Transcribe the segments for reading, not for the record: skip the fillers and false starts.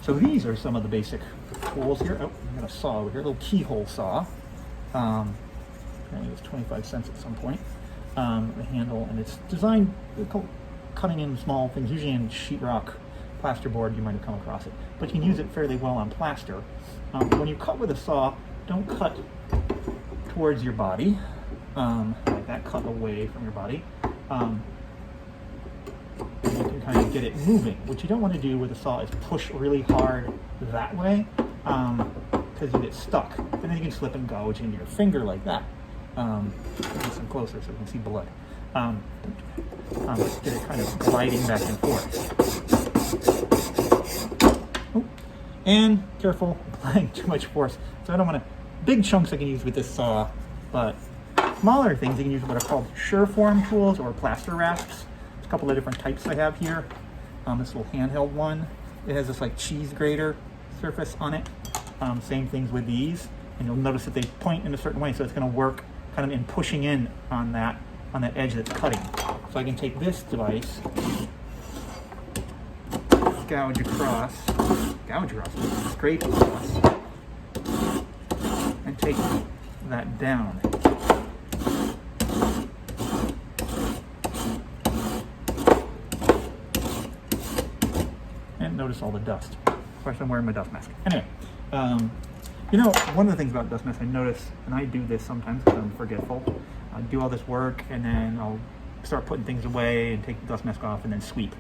So these are some of the basic tools here. Oh, I got a saw over here, a little keyhole saw. Apparently it was 25 cents at some point. The handle, and it's designed cutting in small things, usually in sheetrock, plasterboard. You might have come across it, but you can use it fairly well on plaster. When you cut with a saw, don't cut towards your body, like that. Cut away from your body. And you can kind of get it moving. What you don't want to do with a saw is push really hard that way, because you get stuck, and then you can slip and gouge into your finger like that. Get some closer so you can see blood. Let's get it kind of gliding back and forth. Oh, and careful applying too much force. So I don't want to, big chunks I can use with this saw, but smaller things you can use what are called Sureform tools or plaster rasps. There's a couple of different types I have here. This little handheld one, it has this like cheese grater surface on it. Same things with these, and you'll notice that they point in a certain way, so it's going to work kind of in pushing in on that edge that's cutting. So I can take this device, gouge across, scrape across, and take that down. And notice all the dust. Of course, I'm wearing my dust mask. Anyway, you know, one of the things about dust masks I notice, and I do this sometimes because I'm forgetful, I do all this work and then I'll start putting things away and take the dust mask off and then sweep.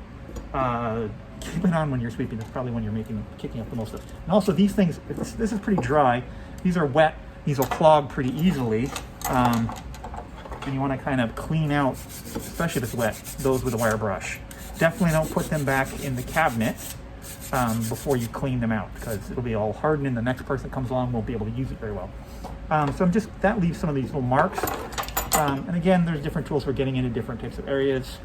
Keep it on when you're sweeping. That's probably when you're kicking up the most dust. And also these things, this is pretty dry. These are wet. These will clog pretty easily. And you want to kind of clean out, especially if it's wet, those with a wire brush. Definitely don't put them back in the cabinet before you clean them out, because it'll be all hardened and the next person that comes along won't be able to use it very well. So that leaves some of these little marks. And again, there's different tools for getting into different types of areas.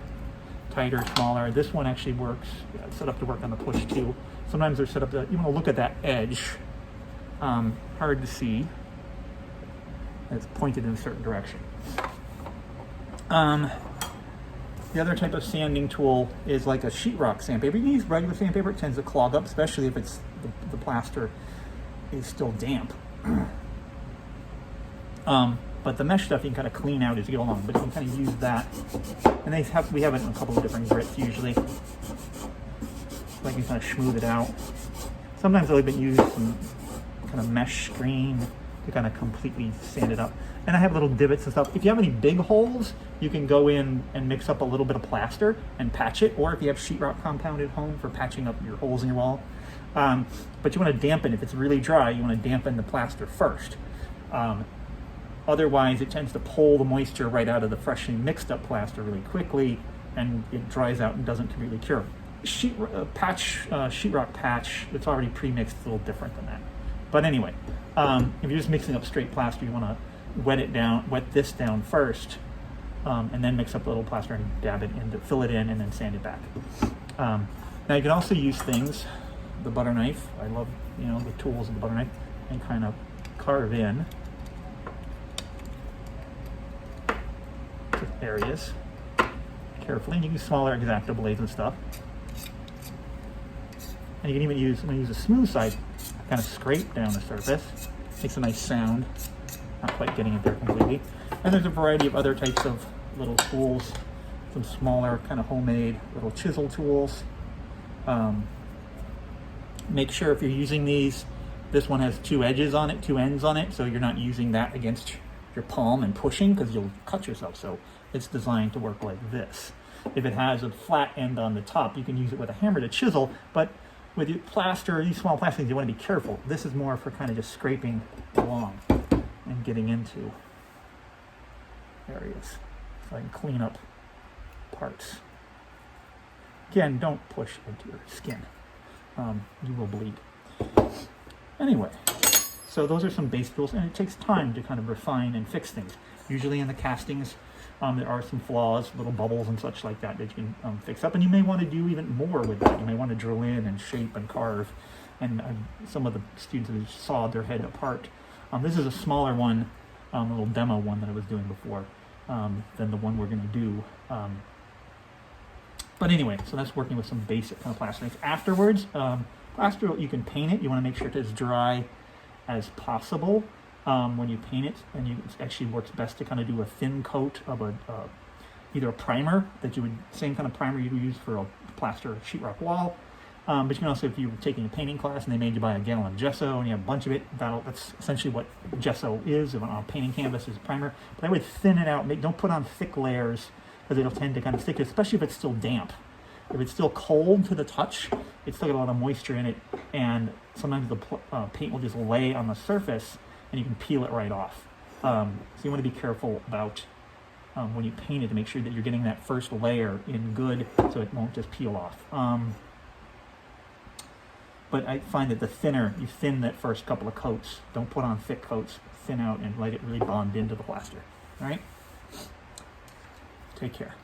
Tighter, smaller. This one actually works. Yeah, it's set up to work on the push too. Sometimes they're set up to, you want to look at that edge. Hard to see. It's pointed in a certain direction. The other type of sanding tool is like a sheetrock sandpaper. You can use regular sandpaper. It tends to clog up, especially if it's the plaster is still damp. But the mesh stuff you can kind of clean out as you go along, but you can kind of use that. And we have it in a couple of different grits usually. So I can kind of smooth it out. Sometimes I'll even use some kind of mesh screen to kind of completely sand it up. And I have little divots and stuff. If you have any big holes, you can go in and mix up a little bit of plaster and patch it, or if you have sheetrock compound at home for patching up your holes in your wall. But you want to dampen, if it's really dry, you want to dampen the plaster first. Otherwise, it tends to pull the moisture right out of the freshly mixed up plaster really quickly, and it dries out and doesn't completely cure. Sheetrock patch that's already pre-mixed is a little different than that. But anyway, if you're just mixing up straight plaster, you want to wet this down first, and then mix up a little plaster and dab it in to fill it in and then sand it back. Now you can also use things, the butter knife. I love, the tools of the butter knife, and kind of carve in areas carefully. And you can use smaller X-Acto blades and stuff. And you can even use, when you use a smooth side, kind of scrape down the surface. Makes a nice sound. Not quite getting it there completely. And there's a variety of other types of little tools. Some smaller kind of homemade little chisel tools. Make sure if you're using these, this one has two ends on it, so you're not using that against your palm and pushing, because you'll cut yourself. So it's designed to work like this. If it has a flat end on the top, you can use it with a hammer to chisel, but with your plaster, these small plastics, you want to be careful. This is more for kind of just scraping along and getting into areas. So I can clean up parts. Again, don't push into your skin. You will bleed. Anyway, so those are some base tools, and it takes time to kind of refine and fix things. Usually in the castings, there are some flaws, little bubbles and such like that you can fix up, and you may want to do even more with that. You may want to drill in and shape and carve, and some of the students have sawed their head apart. This is a smaller one, a little demo one that I was doing before than the one we're going to do. But anyway, so that's working with some basic kind of plastics. Afterwards, Plaster, you can paint it. You want to make sure it's as dry as possible when you paint it, and it actually works best to kind of do a thin coat of either a primer that you would, same kind of primer you would use for a plaster sheetrock wall. But you can also, if you were taking a painting class and they made you buy a gallon of gesso and you have a bunch of it, that's essentially what gesso is on a painting canvas, is a primer. But I would thin it out. Don't put on thick layers because it'll tend to kind of stick, especially if it's still damp. If it's still cold to the touch, it's still got a lot of moisture in it, and sometimes the paint will just lay on the surface and you can peel it right off. So you want to be careful about when you paint it to make sure that you're getting that first layer in good so it won't just peel off. But I find that the thinner, you thin that first couple of coats, don't put on thick coats, thin out and let it really bond into the plaster. All right? Take care.